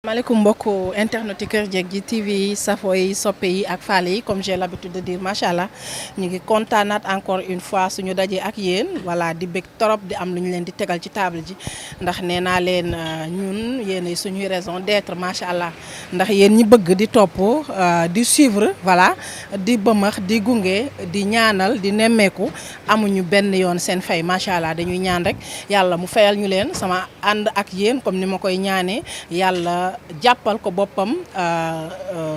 maaleykum mbokku internet Kër Jekk ji TV yi safo yi soppe yi ak faale yi comme j'ai l'habitude de dire macha allah ñu ngi kontaanaat encore une fois suñu dajee ak yéen voilà di bëgg torop di am lu ñu leen di tegal ci table ji ndax nee naa leen ñun yéen suñuy raison d'être macha allah ndax yéen ñi bëgg di topp di suivre voilà di bëmax di gunge di ñaanal di nemmeeku amuñu benn yoon seen fay macha allah dañuy ñaan rek yàlla mu fayal ñu leen sama ànd ak yéen comme ni ma koy ñaanee yàlla. jàppal ko boppam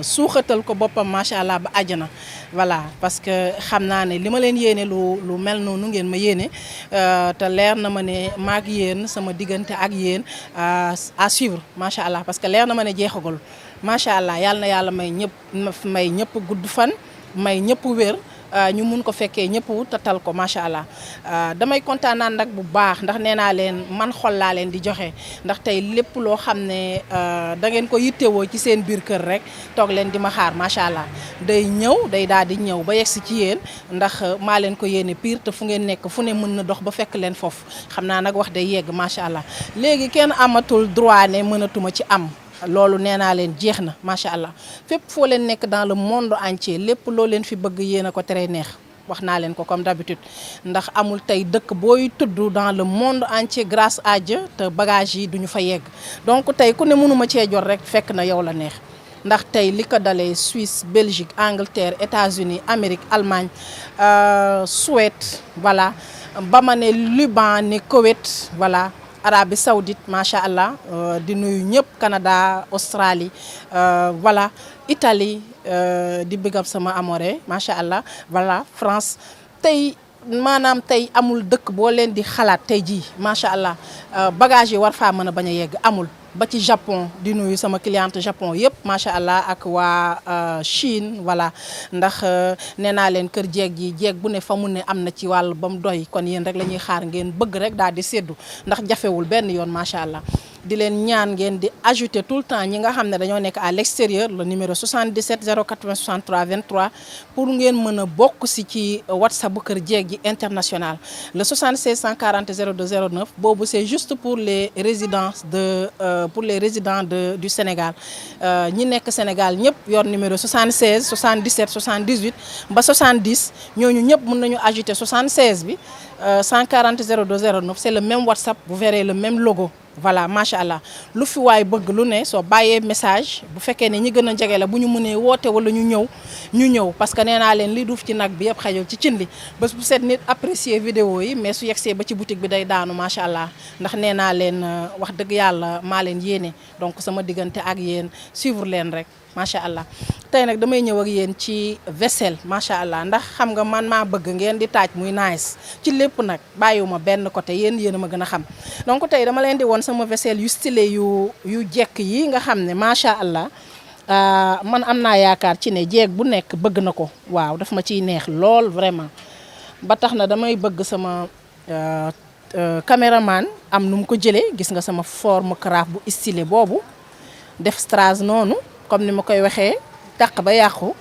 suuxatal ko boppam macha allah ba àjjana voilà parce que xam naa ne li ma leen yéene lu mel noonu ngeen ma yéene te leer na ma ne maag yéen sama diggante ak yéen à suivre macha allah parce que leer na ma ne jeexagul macha allah yàlla na yàlla may ñëpp gudd fan may ñëpp wér. ñu mun ko fekkee ñëpp tatal ko macha allah damay kontaanaan nag bu baax ndax nee naa leen man xol laa leen di joxe ndax tey lépp loo xam ne da ngeen ko yittewoo ci seen biir kër rek toog leen di ma xaar macha allah day ñëw day daal di ñëw ba yegsi ci yéen ndax maa leen ko yéene pire te fu ngeen nekk fu ne mën na dox ba fekk leen foofu xam naa nag wax day yegg macha allah léegi kenn amatul droit ne mënatuma ci am. loolu nee naa leen jeex na macha allah fépp foo leen nekk dans le monde entier lépp loo leen fi bëgg yéen a ko tere neex wax naa leen ko comme d'habitude ndax amul tey dëkk booy tudd dans le monde entier grâce à Dieu te bagage yi duñu fa yegg donc tey ku ne mënuma cee jot rek fekk na yow la neex ndax tey li ko dalee Suisse Belgique Angleterre États-Unis Amérique Allemagne Suède voilà ba ma ne Liban ne Koweït voilà. Arabie Saoudite macha allah di nuyu ñëpp Canada Australie voilà Italie di big up sama amore macha allah voilà France tey maanaam tey amul dëkk boo leen di xalaat tey jii macha allah bagage yi war faa mën a bañ a yegg amul. ba ci Japon di nuyu sama cliente Japon yëpp macha allah ak waa Chine voilà ndax nee naa leen kër jeeg ji jeeg bu ne fa mu ne am na ci wàll ba mu doy kon yéen rek la ñuy xaar ngeen bëgg rek daal di séddu ndax jafewul benn yoon macha allah. di leen ñaan ngeen di ajouter tout le temps ñi nga xam ne dañoo nekk à l'extérieur le numéro 77 080 63 23 pour ngeen mën a bokk ci WhatsApp bu kër jeeg ji international le 76 140 02 09 boobu c'est juste pour les résidents du Sénégal ñi nekk Sénégal ñëpp yor numéro 76 77 78 ba 70 ñooñu ñëpp mën nañu ajouter 76 bi 140 02 09 c'est le même WhatsApp vous verrez le même logo. voilà macha allah lu fi waay bëgg lu ne soo bàyyee message bu fekkee ne ñi gën a jege la bu ñu mënee woote wala ñu ñëw parce que nee naa leen li duuf ci nag bi yëpp xajul ci cin li bés bu set nit apprécier vidéo yi mais su yegsee ba ci boutique bi day daanu macha allah ndax nee naa leen wax dëgg yàlla maa leen yéene donc sama diggante ak yéen suivre leen rek macha allah. tey nag damay ñëw ak yéen ci vaisselle macha allah ndax xam nga man maa bëgg ngeen di taaj muy nice ci lépp nag bàyyiwuma benn côté yéen a ma gën a xam donc tey dama leen di woon sama vaisselle yu stylé yu jekk yi nga xam ne macha allah man am naa yaakaar ci ne jeeg bu nekk bëgg na ko waaw daf ma ciy neex lool vraiment ba tax na damay bëgg sama caméraman am nu mu ko jëlee gis nga sama forme carafe bu stylé boobu def strass noonu comme ni ma koy waxee taq ba yàqu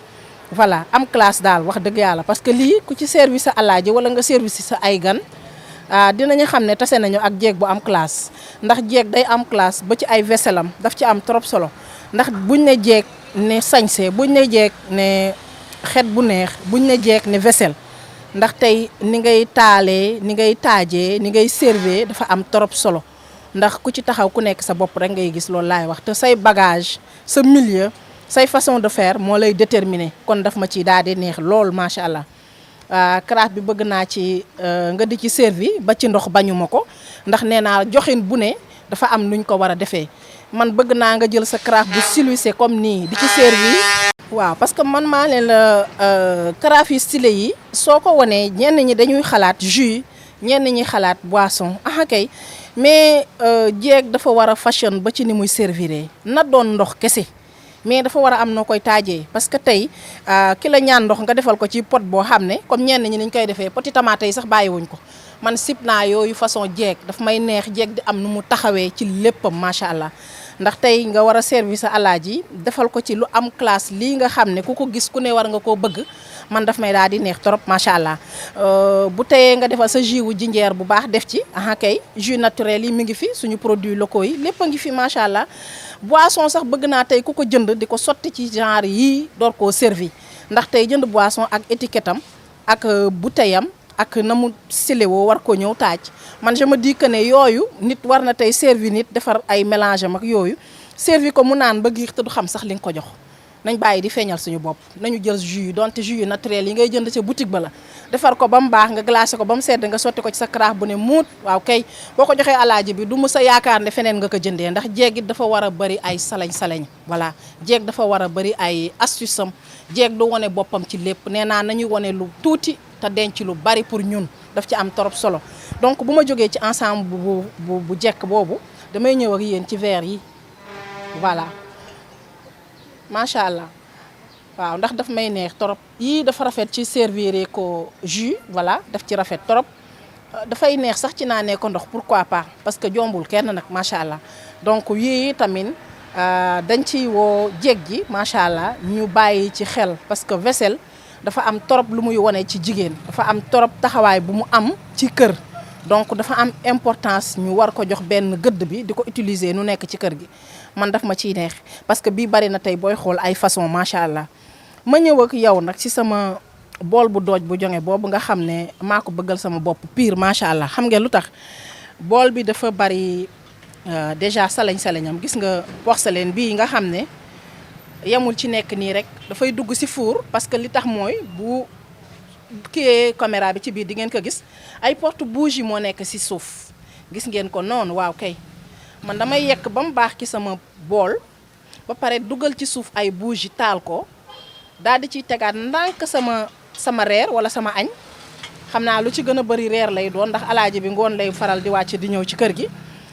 voilà am classe daal wax dëgg yàlla parce que lii ku ci service sa alaaji wala nga service sa ay gan dinañu xam ne tase nañu ak jeeg bu am classe ndax jeeg day am classe ba ci ay vaisselle am daf ci am trop solo ndax buñ ne jeeg ne sañse buñ ne jeeg ne xet bu neex buñ ne jeeg ne vaisselle ndax tey ni ngay taalee ni ngay taajee ni ngay servir dafa am trop solo ndax ku ci taxaw ku nekk sa bopp rek ngay gis loolu laay wax te say bagage sa milieu say façon de faire moo lay déterminer kon daf ma ci daal di neex lool macha allah carafe bi bëgg naa ci nga di ci servi ba ci ndox bañu ma ko ndax nee naa joxin bu ne dafa am nuñ ko war a defee man bëgg naa nga jël sa carafe bu siluissé comme nii di ci servi waaw parce que man maa leen la carafe yi stylé yi soo ko wanee ñenn ñi dañuy xalaat jus ñenn ñi xalaat boisson kay mais jeeg dafa war a fashion ba ci ni muy servir na doon ndox kese mais dafa war a am noo koy taajee parce que tey ki la ñaan ndox nga defal ko ci pot boo xam ne comme ñenn ñi niñ koy defee poti tomate yi sax bàyyiwuñ ko man sib naa yooyu façon jeeg daf may neex jeeg di am nu mu taxawee ci léppam macha allah ndax tey nga war a servir sa alaaji defal ko ci lu am classe lii nga xam ne ku ko gis ku ne war nga koo bëgg man daf may daal di neex trop macha allah bu teyee nga defal sa jus wu jinjeer bu baax def ci kay jus naturel yi mi ngi fi suñu produits locaux yi lépp a ngi fi macha allah boisson sax bëgg naa tey ku ko jënd di ko sotti ci genre yii door koo servi ndax tey jënd boisson ak étiquette am ak bouteille am ak na mu siléwoo war ko ñëw taaj man je me dis que ne yooyu nit war na tey servi nit defar ay mélange am ak yooyu servi ko mu naan ba giix te du xam sax li nga ko jox nañ bàyyi di feeñal suñu bopp nañu jël jus yi donte jus yu naturel yi ngay jënd ca boutique ba la defar ko ba mu baax nga glacé ko ba mu sedd nga sotti ko ci sa carafe bu ne muut waaw kay boo ko joxee alaaji bi du mu sa yaakaar ne feneen nga ko jëndee ndax jeeg it dafa war a bëri ay salañ-salañ voilà jeeg dafa war a bëri ay astuce am jeeg du wone boppam ci lépp nee naa nañu wone lu tuuti te denc lu bari pour ñun daf ci am torop solo donc bu ma jógee ci ensemble bu jekk boobu damay ñëw ak yéen ci verre yi voilà macha allah waaw ndax daf may neex torop yii dafa rafet ci servir ko jus voilà daf ci rafet torop dafay neex sax ci naanee ko ndox pourquoi pas parce que jombul kenn nag macha allah donc yii tamit dañ ci woo jeeg ji macha allah ñu bàyyi ci xel parce que vaisselle dafa am torop lu muy wone ci jigéen dafa am torop taxawaay bu mu am ci kër donc dafa am importance ñu war ko jox benn gëdd bi di ko utiliser nu nekk ci kër gi man daf ma ciy neex parce que bii bari na tey booy xool ay façon macha allah ma ñëw ak yow nag ci sama bool bu dooj bu jonge boobu nga xam ne maa ko bëggal sama bopp pire macha allah xam ngeen lu tax bool bi dafa bari déjà salañ-salañam gis nga porcelaine bii nga xam ne yemul ci nekk nii rek dafay dugg ci four parce que li tax mooy bu kii caméra bi ci biir di ngeen ko gis ay porte bougie moo nekk ci suuf gis ngeen ko noonu waaw kay man damay yekk ba mu baax ci sama bool ba pare dugal ci suuf ay bougie taal ko daal di ciy tegaat ndànk sama reer wala sama añ xam naa lu ci gën a bari reer lay doon ndax alaaji bi ngoon lay faral di wàcc di ñëw ci kër gi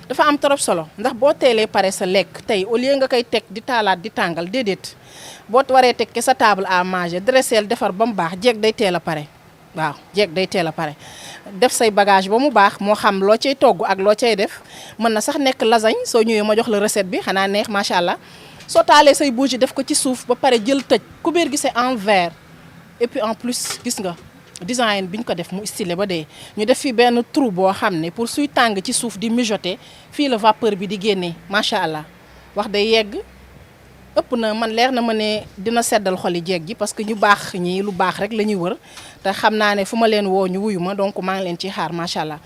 dafa am trop solo ndax boo teelee pare sa lekk tey au lieu nga koy teg di taalaat di tàngal déedéet boo waree teg ke sa table à manger dressel defar ba mu baax jeeg day teel a pare waaw jeeg day teel a pare def say bagage ba mu baax moo xam loo cay togg ak loo cay def mën na sax nekk lasagne soo ñëwee ma jox la recette bi xanaa neex macha allah soo taalee say bougie def ko ci suuf ba pare jël tëj kubéer gi c'est en verre et puis en plus gis nga design bi ñu ko def mu stylé ba dee ñu def fi benn trou boo xam ne pour suy tàng ci suuf di mijoter fii la vapeur bi di génnee macha allah wax day yegg ëpp na man leer na ma ne dina seddal xoli jeeg ji parce que ñu baax ñi lu baax rek la ñuy wër te xam naa ne fu ma leen woo ñu wuyu ma donc maa ngi leen ciy xaar macha allah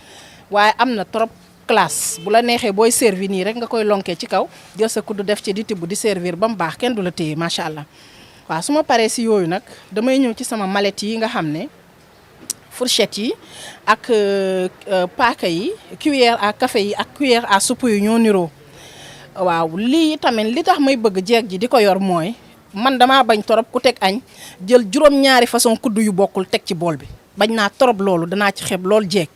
waaye am na trop classe bu la neexee booy servir nii rek nga koy lonkee ci kaw jël sa kuddu def ci di tibb di servir ba mu baax kenn du la téye macha allah waaw su ma paree si yooyu nag damay ñëw ci sama mallette yi nga xam ne fourchette yi ak paaka yi cuillère à café yi ak cuillère à soupe yi ñoo niroo waaw lii tamit li tax may bëgg jeeg ji di ko yor mooy man damaa bañ torop ku teg añ jël juróom-ñaari façon kudd yu bokkul teg ci bool bi bañ naa torop loolu danaa ci xeeb loolu jeeg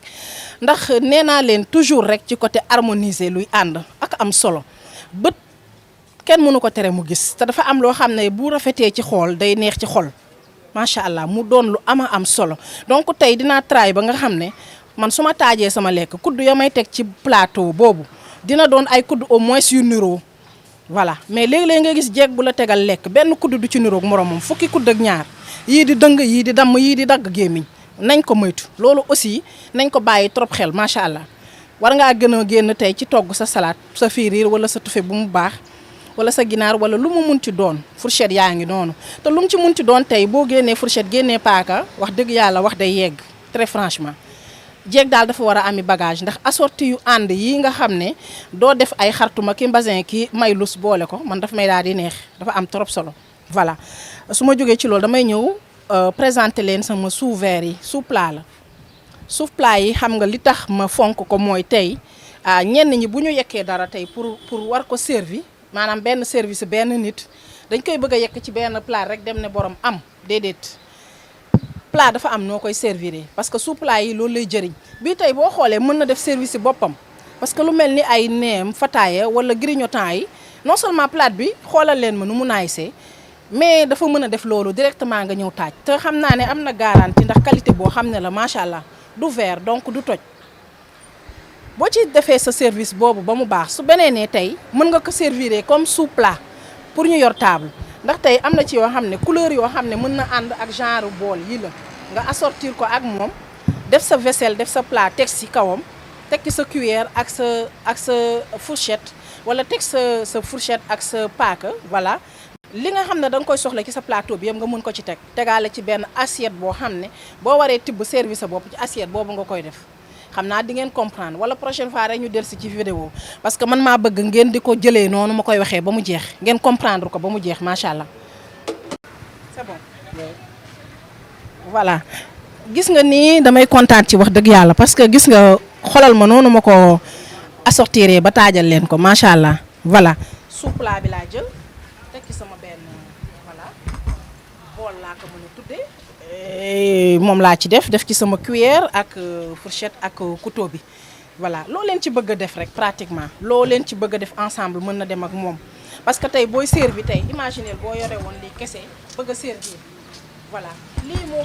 ndax nee naa leen toujours rek ci côté harmoniser luy ànd ak am solo bët kenn mënu ko tere mu gis te dafa am loo xam ne bu rafetee ci xool day neex ci xol macha allah mu doon lu am solo donc tey dinaa try ba nga xam ne man su ma taajee sama lekk kudd ya may teg ci plateau boobu dina doon ay kudd au moins yu niroo voilà mais léeg-léeg nga gis jeeg bu la tegal lekk benn kudd du ci niroog moromam fukki kudd ak ñaar yii di dëng yii di damm yii di dagg gémmiñ nañ ko moytu loolu aussi nañ ko bàyyi trop xel macha allah war ngaa gën a génn tey ci togg sa salade sa fiiriir wala sa tufe bu mu baax wala sa ginaar wala lu mu munti doon fourchette yaa ngi noonu te lu mu ci munti doon tey boo génnee fourchette génnee paaka wax dëgg yàlla wax day yegg très franchement jeeg daal dafa war a ami bagage ndax assorti yu ànd yi nga xam ne doo def ay xartuma ki mbasin ki may lus boole ko man daf may daal di neex dafa am trop solo voilà su ma jógee ci loolu damay ñëw présenter leen sama sous verre yi sous plat la sous plat yi xam nga li tax ma fonk ko mooy tey ñenn ñi bu ñu yekkee dara tey pour war ko servi maanaam benn service benn nit dañ koy bëgg a yekk ci benn plat rek dem ne borom am déedéet plat dafa am noo koy servir parce que sous plat yi loolu lay jëriñ bii tey boo xoolee mën na def service yi boppam parce que lu mel ni ay neem fataaya wala grignotant yi non seulement plat bi xoolal leen ma nu mu naayisee mais dafa mën a def loolu directement nga ñëw taaj te xam naa ne am na garantie ndax qualité boo xam ne la macha allah du verre donc du toj boo ci defee sa service boobu ba mu baax su beneenee tey mën nga ko servir comme sous plat pour ñu yor table ndax tey am na ci yoo xam ne couleur yoo xam ne mën na ànd ak genre bool yi la nga assortir ko ak moom def sa vaisselle def sa plat teg ci kawam teg ci sa cuillère ak sa fourchette wala teg sa fourchette ak sa paaka voilà. li nga xam ne da nga koy soxla ci sa plateau bi yëpp nga mën ko ci teg tegaale ci benn assiette boo xam ne boo waree tibb service sa bopp ci assiette boobu nga koy def xam naa di ngeen comprendre wala prochaine fois rek ñu dellusi ci vidéo parce que man maa bëgg ngeen di ko jëlee noonu ma koy waxee ba mu jeex ngeen comprendre ko ba mu jeex macha allah. c'est bon voilà gis nga nii damay kontaan ci wax dëgg yàlla parce que gis nga xolal ma noonu ma ko assortiré ba taajal leen ko macha allah voilà. sous plat bi laa jël teg ci sama benn voilà bool laa ko mën a tuddee moom laa ci def ci sama cuillère ak fourchette ak couteau bi voilà loo leen ci bëgg a def rek pratiquement loo leen ci bëgg a def ensemble mën na dem ak moom parce que tey booy servir tey imaginer boo yore woon lii kese bëgg a servir voilà lii moo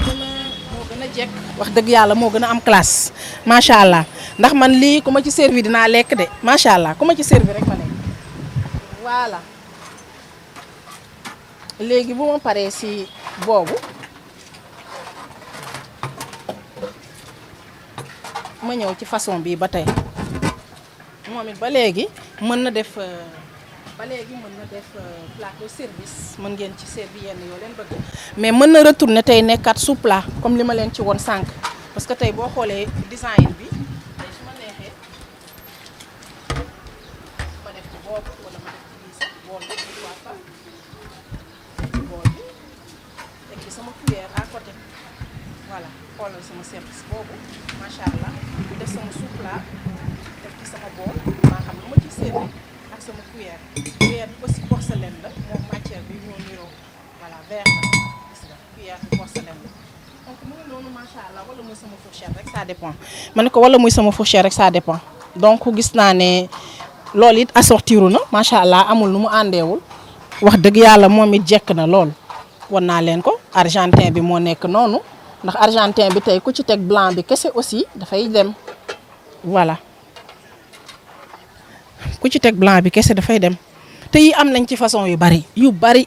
gën a jekk wax dëgg yàlla moo gën a am classe macha allah ndax man lii ku ma ci servir dinaa lekk de macha allah ku ma ci servir rek ma lekk voilà léegi bu ma paree si boobu ma ñëw ci façon bi ba tey moom it ba léegi mën na def plateau service mën ngeen ci servir yenn yoo leen bëgg mais mën na retourner tey nekkat sous plat comme li ma leen ci woon sànq parce que tey boo xoolee design bi tey su ma neexee ma def ci boobu wala ma def ci lii sax bool bi bool bi teg ci sama cuillère à côté voilà xoolal sama service boobu macha allah def sama sous plat def ci sama bool maa xam lu ma ci servir ak sama cuillère bi aussi porcelaine la moom matière bi ñoo niroo voilà verre la gis nga cuillère bi porcelaine la donc mu ngi noonu macha allah wala muy sama fourchette rek ça dépend ma ne ko wala muy sama fourchette rek ça dépend donc gis naa ne loolu it assortiru na macha allah amul nu mu àndeewul wax dëgg yàlla moom it jekk na lool wan naa leen ko argentin bi moo nekk noonu ndax argentin bi tey ku ci teg blanc bi kese aussi dafay dem voilà ku ci teg blanc bi kese dafay dem te yi am nañ ci façon yu bari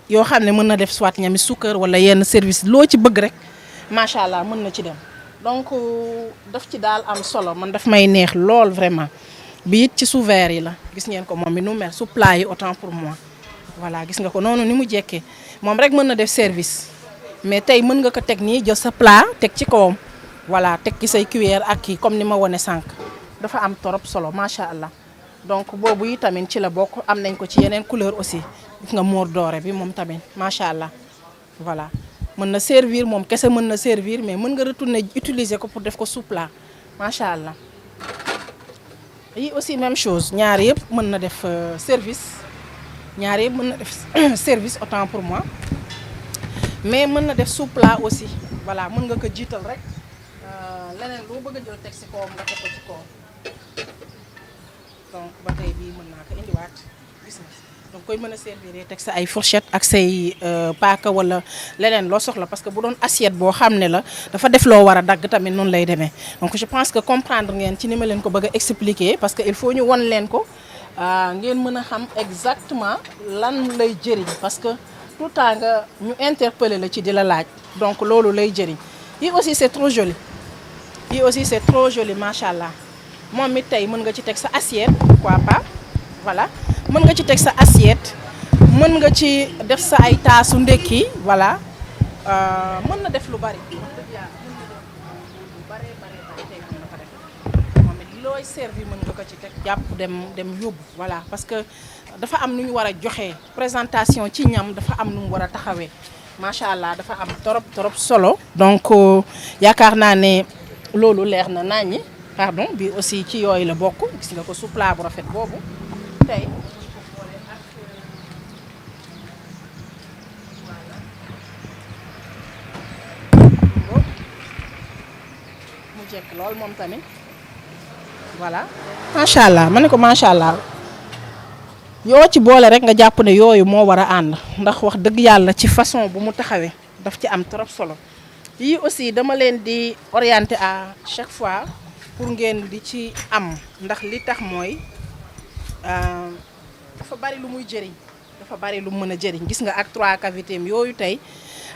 yoo xam ne mën na def soit ñami suukar wala yenn service loo ci bëgg rek macha allah mën na ci dem donc daf ci daal am solo man daf may neex lool vraiment bi it ci sous verre yi la gis ngeen ko moom mi nu mel sous plat yi autant pour moi voilà gis nga ko noonu ni mu jekkee moom rek mën na def service mais tey mën nga ko teg nii jël sa plat teg ci kawam voilà teg ci say cuillère ak kii comme ni ma wone sànq dafa am torop solo macha allah donc boobu yi tamit ci la bokk am nañ ko ci yeneen couleur aussi gis nga moor doore bi moom tamit macha allah voilà mën na servir moom kese mën na servir mais mën nga retourner utiliser ko pour def ko sous plat macha allah yi aussi même chose ñaar yëpp mën na def service ñaar yëpp mën na def service autant pour moi mais mën na def sous plat aussi voilà mën nga ko jiital rek leneen loo bëgg a jël teg si kawam nga teg ko ci kawam donc ba tey bii mën naa ko indiwaat gis nga donc koy mën a servir teg sa ay fourchette ak say paaka wala leneen loo soxla parce que bu doon assiette boo xam ne la dafa def loo war a dagg tamit noonu lay demee donc je pense que comprendre ngeen ci ni ma leen ko bëgg a expliquer parce que il faut ñu won leen ko ngeen mën a xam exactement lan lay jëriñ parce que tout le temps nga ñu interpeller la ci di la laaj donc loolu lay jëriñ yi aussi c'est trop joli yi aussi c'est trop joli macha allah moom it tey mën nga ci teg sa assiette pourquoi pas voilà mën nga ci teg sa assiette mën nga ci def sa ay taasu ndekki voilà mën na def lu bari wax dëgg yàlla mën na def lu bari tey mën na ko def moom it looy servi mën nga ko ci teg jàpp dem yóbbu voilà parce que dafa am nu ñu war a joxe présentation ci ñam dafa am nu mu war a taxawee macha allah dafa am trop solo donc yaakaar naa ne loolu leer na naññi pardon bi aussi ci yooyu la bokk gis nga ko sous plat bu rafet boobu tey mu jekk lool moom tamit voilà macha allah ma ne ko macha allah yoo ci boole rek nga jàpp ne yooyu moo war a ànd ndax wax dëgg yàlla ci façon bu mu taxawee daf ci am trop solo yii aussi dama leen di orienter à chaque fois pour ngeen di ci am ndax li tax mooy dafa bari lu muy jëriñ dafa bari lu mën a jëriñ gis nga ak 3 cavités yooyu tey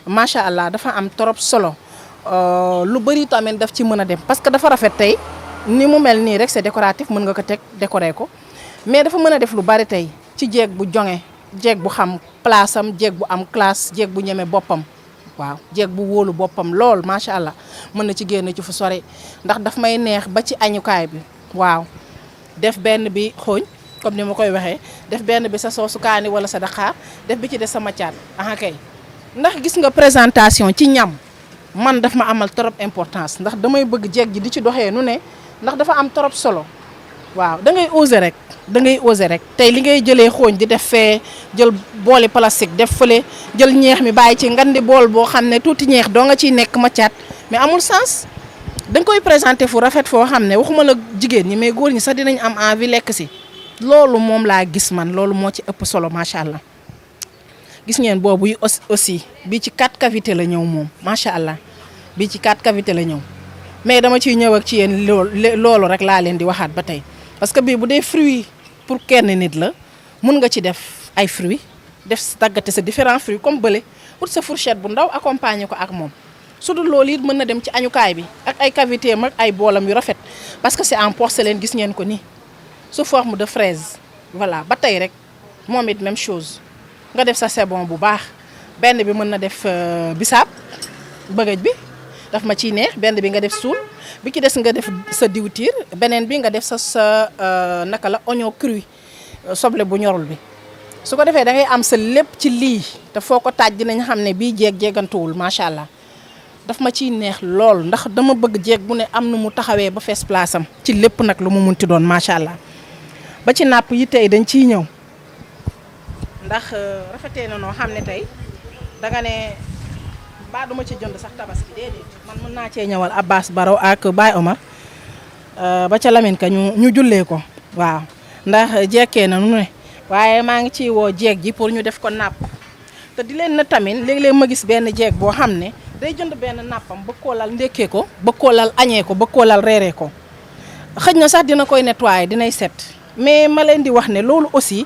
macha allah dafa am trop solo lu bari tamit daf ci mën a dem parce que dafa rafet tey ni mu mel nii rek c'est décoratif mën nga ko teg décorer ko mais dafa mën a def lu bari tey ci jeeg bu jonge jeeg bu xam place am jeeg bu am classe jeeg bu ñeme boppam waaw jeeg bu wóolu boppam lool macha allah mën na ci génn ci fu sore ndax daf may neex ba ci añukaay bi waaw def benn bi xooñ comme ni ma koy waxee def benn bi sa soosu kaani wala sa daqaar def bi ci des sama caat aha kay ndax gis nga présentation ci ñam man daf ma amal trop importance ndax damay bëgg jeeg ji di ci doxee nu ne ndax dafa am trop solo waaw da ngay oser rek tey li ngay jëlee xooñ di def fee jël booli plastique def fële jël ñeex mi bàyyi ci ngandi bool boo xam ne tuuti ñeex doo nga ciy nekk ma caat mais amul sens da nga koy présenté fu rafet foo xam ne waxuma la jigéen ñi mais góor ñi sax dinañ am envie lekk si loolu moom laa gis man loolu moo ci ëpp solo macha allah gis ngeen boobu yi aussi bii ci 4 cavités la ñëw moom macha allah bii ci 4 cavités la ñëw mais dama ciy ñëw ak ci yéen loolu rek laa leen di waxaat ba tey parce que bii bu dee fruit pour kenn nit la mun nga ci def ay fruits def tàggate sa différents fruits comme bële pour sa fourchette bu ndaw accompagner ko ak moom su dul loolu it mën na dem ci añukaay bi ak ay cavité mag ay boolam yu rafet parce que c'est en porcelaine gis ngeen ko nii sous forme de fraise voilà ba tey rek moom it même chose nga def sa sebon bu baax benn bi mën na def bisaab bëgëj bi daf ma ciy neex benn bi nga def suul bi ci des nga def sa diwtiir beneen bi nga def sa naka la oignon cru soble bu ñorul bi su ko defee da ngay am sa lépp ci lii te foo ko taaj dinañ xam ne bii jeegantuwul macha allah daf ma ciy neex lool ndax dama bëgg jeeg bu ne am nu mu taxawee ba fees place am ci lépp nag lu mu munti doon macha allah ba ci napp yi tey dañ ciy ñëw ndax rafetee na noo xam ne tey danga ne baa duma ci jënd sax tabaski déedéet man mën naa cee ñëwal Abbas Baro ak Baye Omar ba ca Lamine ka ñu jullee ko waaw ndax jekkee na nu ne waaye maa ngi ciy woo jeeg ji pour ñu def ko napp te di leen na tamit léeg-léeg ma gis benn jeeg boo xam ne day jënd benn nappam bëgg koo lal ndékkee ko bëgg koo lal añee ko bëgg koo lal reeree ko xëj na sax dina koy nettoyer dinay set mais ma leen di wax ne loolu aussi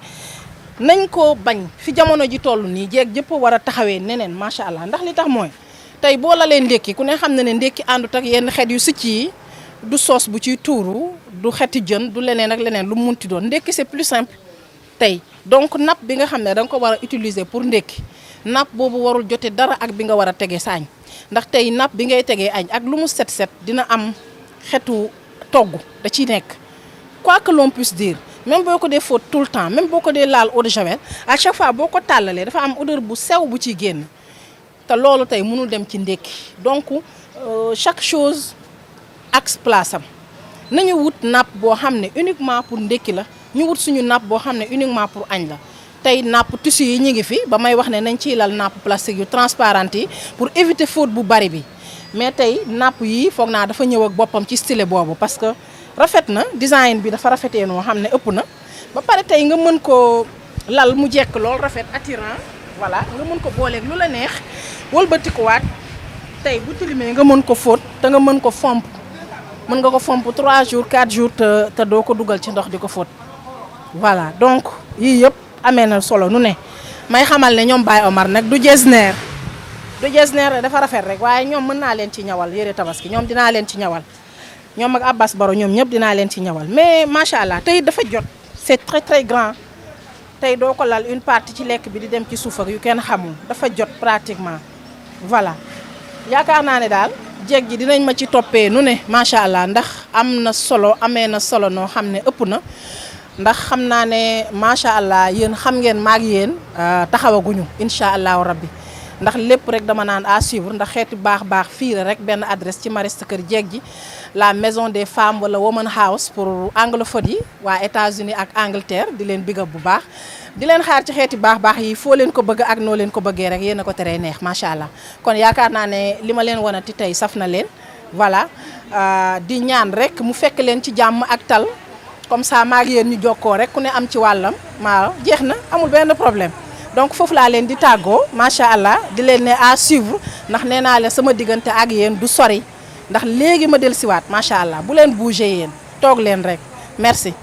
nañ ko bañ fi jamono ji toll nii jeeg jëpp war a taxawee neneen macha allah ndax li tax mooy tey boo lalee ndékki ku ne xam na ne ndékki àndut ak yenn xeet yu sëcc yi du soos bu ciy tuuru du xeeti jën du leneen ak leneen lu mu munti doon ndékki c'est plus simple tey donc napp bi nga xam ne da nga ko war a utiliser pour ndékki napp boobu warul jote dara ak bi nga war a tege saañ ndax tey napp bi ngay tegee añ ak lu mu set dina am xeetu togg da ciy nekk quoi que l'on puisse dire même boo ko dee fóot tout le temps même boo ko dee laal eau de javel à chaque fois boo ko tàllalee dafa am odeur bu sew bu ciy génn te loolu tey mënul dem ci ndékki donc chaque chose ak place am nañu wut napp boo xam ne uniquement pour ndékki la ñu wut suñu napp boo xam ne uniquement pour añ la tey napp tissu yi ñu ngi fi ba may wax ne nañ ciy lal napp plastique yu transparente yi pour éviter faute bu bari bi mais tey napp yi foog naa dafa ñëw ak boppam ci style boobu parce que rafet na design bi dafa rafetee noo xam ne ëpp na ba pare tey nga mën ko lal mu jekk lool rafet attirant voilà nga mën ko booleeg lu la neex wëlbatikuwaat tey bu tilimee nga mën ko fóot te nga mën ko fomp mën nga ko fomp 3 jours 4 jours te doo ko dugal ci ndox di ko fóot voilà donc yii yëpp amee na solo nu ne may xamal ne ñoom Baye Omar nag du jesner dafa rafet rek waaye ñoom mën naa leen ci ñawal yëre tabaski ñoom dinaa leen ci ñawal ñoom ak Abbas Baro ñoom ñëpp dinaa leen ci ñawal mais macha allah tey dafa jot c'est très très grand tey doo ko lal une partie ci lekk bi di dem ci suuf ak yu kenn xamul dafa jot pratiquement voilà yaakaar naa ne daal jeeg ji dinañ ma ci toppee nu ne macha allah ndax am na solo amee na solo noo xam ne ëpp na ndax xam naa ne macha allah yéen xam ngeen maag yéen taxawaguñu incha allahu rabbi ndax lépp rek dama naan à suivre ndax xeeti baax fii la rek benn adresse ci Mariste Kër Jeeg ji la maison des femmes wala woman house pour anglophone yi waa États-Unis ak Angleterre di leen big up bu baax di leen xaar ci xeeti baax yi foo leen ko bëgg ak noo leen ko bëggee rek yéen a ko teree neex macha allah kon yaakaar naa ne li ma leen wanati tey saf na leen voilà di ñaan rek mu fekk leen ci jàmm ak tal comme ça maag yéen ñu jokkoo rek ku ne am ci wàllam maa jeex na amul benn problème donc foofu laa leen di tàggoo macha allah di leen ne à suivre ndax nee naa leen sama diggante ak yéen du sori ndax léegi ma dellusiwaat macha allah bu leen bouger yéen toog leen rek merci.